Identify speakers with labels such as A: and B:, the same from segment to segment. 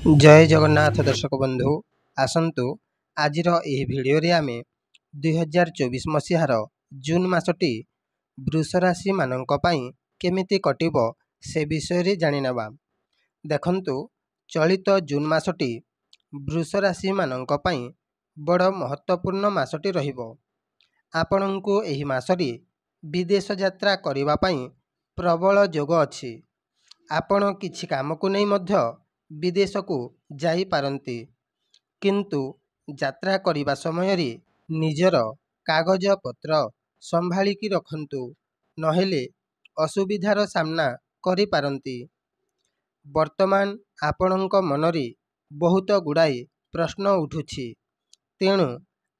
A: जय जगन्नाथ दर्शक बंधु आसतु आजिर यह भिडियो रे आमे 2024 मसीहार जून मासटी वृष राशि मानक पई केमिति कटिबो से विषय रे जानि नेबा। देखंतु चलित जून मासटी वृष राशि मानक पई बड़ महत्वपूर्ण मासटी रहिबो। आपनंकु एही मासरी विदेश यात्रा करिबा पई प्रबल जोग अछि। आपण किछि काम को नै मध्य विदेश को जाई पारंती, किंतु यात्रा करिबा समय रे निजर कागज पत्र संभाली की रखंतु, नहेले असुविधार सामना करि पारंती। वर्तमान आपणक मनरे बहुत गुड़ाई प्रश्न उठुछि, तेणु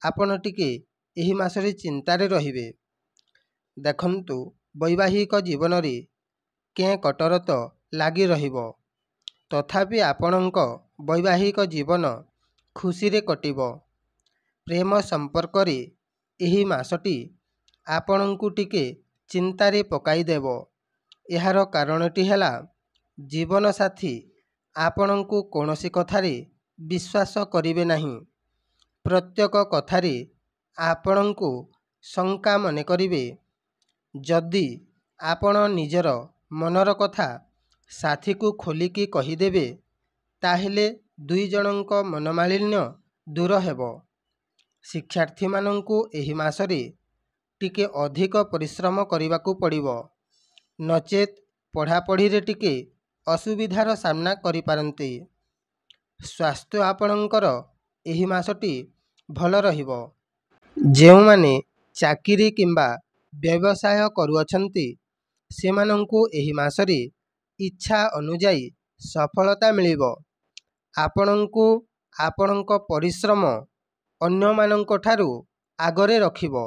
A: आपण टिके एही मासरे चिंतारे रहिबे। देखंतु वैवाहिक जीवन रे के कटर तो लागी रहिबो, तथापि आपणक वैवाहिक जीवन खुशी रे कटिबो। प्रेम संपर्क रे एही मासटी आपणंकु टिके चिंतारे पकाई देबो। एहार कारणटी हेला जीवन साथी आपणंकु कोनोसी कथारे विश्वास करिवे नहीं। प्रत्येक कथारे आपणंकु शंका मने करिवे। जदि आपण निजर मनर कथा साथी को खोलिकी कहिदेबे, ताहेले दुई जनक मनमालिन्य दूर हेबो। शिक्षार्थी मानंकु एही मासरे टिके अधिक परिश्रम करिबाकू पड़िबो, नचेत पढ़ापढ़ी रे टिके असुविधार सामना करि पारंती। स्वास्थ्य आपणंकर एही मासटी भल रहिबो। जेउ माने चाकिरी किंबा व्यवसाय करूअछंती सेमानंकु एही मासरे इच्छा अनुजाई सफलता मिलिबो। आपणंकु आपणंक परिश्रम अन्य मानंक ठारू आगरे रखिबो।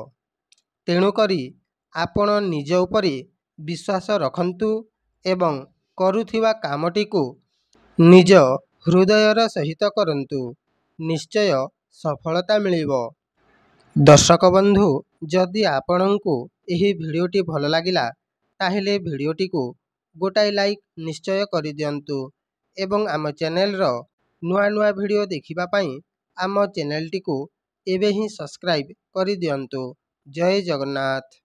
A: तेणु करी आपण निज उपरे विश्वास रखंतु एवं करुथिबा कामटी को निज हृदयर सहित करंतु, निश्चय सफलता मिलिबो। दर्शक बंधु, जदि आपणंकु एही भिडियोटी भल लागिला ताहेले भिडियोटी को गोटाई लाइक निश्चय करि दियंतु एवं आम चैनल रो नुआ नुआ भिडियो देखिबा पई आम चैनल टी को एबे ही सब्सक्राइब करि दियंतु। जय जगन्नाथ।